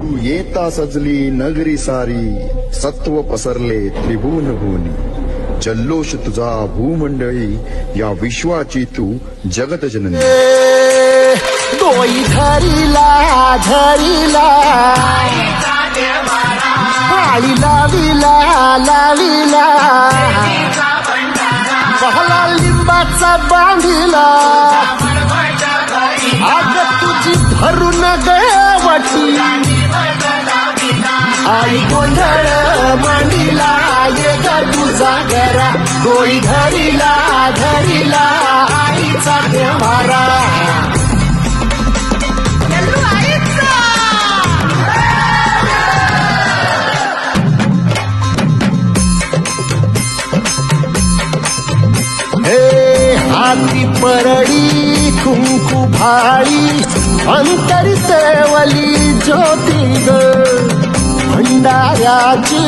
तू येता सजली नगरी सारी, सत्व पसरले त्रिभुवन भुवनी. जल्लोष तुझा भूमंडळी, या विश्वाची तू जगत जननी. डोई धरीला धरीला, आळी लाविला लाविला, पहला लिंबाचा बांधिला. आग तुझी भरून गवटी, आई गोंधळ मांडिला. ये ग तुझा घरा, डोई धरीला धरीला, आईचा देवारा. हाती परडी कुंकू भाळी, अंतरी सेवली ज्योती ग. भंडाऱ्याची